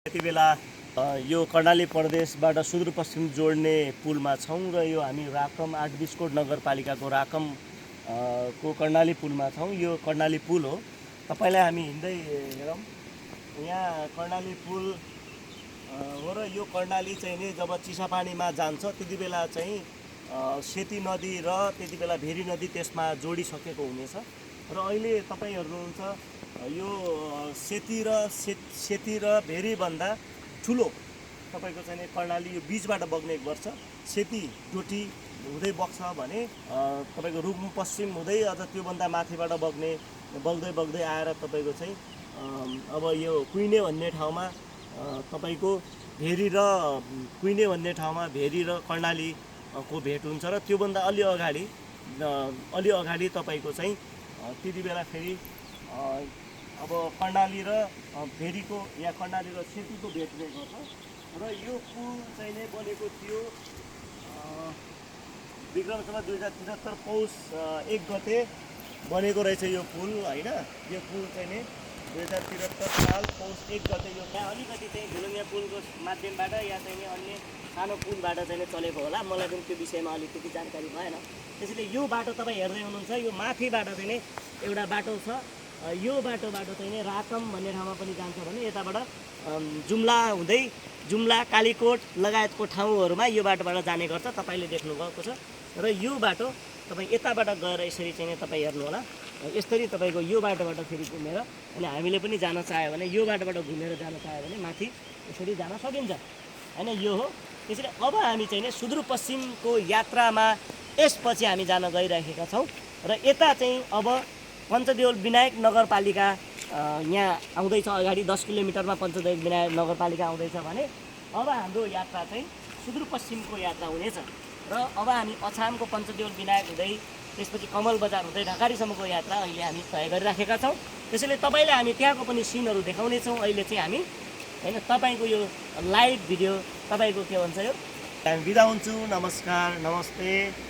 यति बेला यो कर्णाली प्रदेशबाट सुदूरपश्चिम जोड्ने पुलमा छौँ र यो हामी राकम 8 बिस्कोट नगरपालिकाको राकम को कर्णाली पुलमा छौँ। यो कर्णाली पुल हो। तपाईलाई हामी हिँड्दै हेरौँ। यहाँ कर्णाली पुल हो र यो कर्णाली चाहिँ नि जब चिसापानीमा जान्छ त्यति बेला चाहिँ सेती नदी र त्यति बेला भेरी नदी त्यसमा जोडिसकेको हुनेछ र अहिले तपाईँ हेर्नुहुन्छ यो सेती र भेरी भन्दा ठुलो तपाईको चाहिँ कर्णाली यो बीचबाट बग्ने गर्छ। सेती डोटी हुँदै बग्छ भने तपाईको रुकुम पश्चिम हुँदै अझ त्योभन्दा माथिबाट बग्दै आएर तपाईको चाहिँ अब यो कुइने भन्ने ठाउँमा तपाईको भेरी र कुइने भन्ने ठाउँमा भेरी र कर्णाली को भेट हुन्छ र त्योभन्दा अलि अगाडि तपाईको चाहिँ त्यति बेला फेरि अब कर्णाली र भेरीको या कर्णाली र सेतीको भेट हुने गर्छ र यो पुल चाहिँ नै बनेको थियो विक्रम सम्वत 2073 पौष 1 गते बनेको रहेछ यो पुल हैन। यो पुल चाहिँ नै 2073 साल पौष 1 गते यो त्यहाँ अलिकति चाहिँ झुलुङ्गे पुलको माध्यमबाट या चाहिँ अन्य सानो पुलबाट चाहिँ चलेको होला। मलाई पनि त्यो विषयमा अलिकति जानकारी भएन। त्यसैले यो बाटो तपाईँ हेर्दै हुनुहुन्छ यो माथिबाट चाहिँ नै एउटा बाटो छ। यो बाटोबाट चाहिँ नि राकम भन्ने ठाउँमा पनि जान्छ भने यताबाट जुम्ला कालीकोट लगायतको ठाउँहरूमा यो बाटोबाट जाने गर्छ। तपाईँले देख्नुभएको छ र यो बाटो तपाईँ यताबाट गएर यसरी चाहिँ तपाईँ हेर्नु होला। यसरी तपाईँको यो बाटोबाट फेरि घुमेर अनि हामीले पनि जान चाह्यो भने यो बाटोबाट घुमेर जान चाह्यो भने माथि यसरी जान सकिन्छ हैन। यो हो। त्यसैले अब हामी चाहिँ नि सुदूरपश्चिमको यात्रामा यसपछि हामी जान गइरहेका छौँ र यता चाहिँ अब पञ्चदेउल विनायक नगरपालिका यहाँ आउँदैछ। अगाडि 10 किलोमिटरमा पञ्चदेउल विनायक नगरपालिका आउँदैछ भने अब हाम्रो यात्रा चाहिँ सुदूरपश्चिमको यात्रा हुनेछ र अब हामी अछामको पञ्चदेउल विनायक हुँदै त्यसपछि कमल बजार हुँदै ढकारीसम्मको यात्रा अहिले हामी तय गरिराखेका छौँ। त्यसैले तपाईँलाई हामी त्यहाँको पनि सिनहरू देखाउनेछौँ। अहिले चाहिँ हामी हैन तपाईँको यो लाइभ भिडियो तपाईँको के भन्छ यो हामी बिदा हुन्छु। नमस्कार, नमस्ते।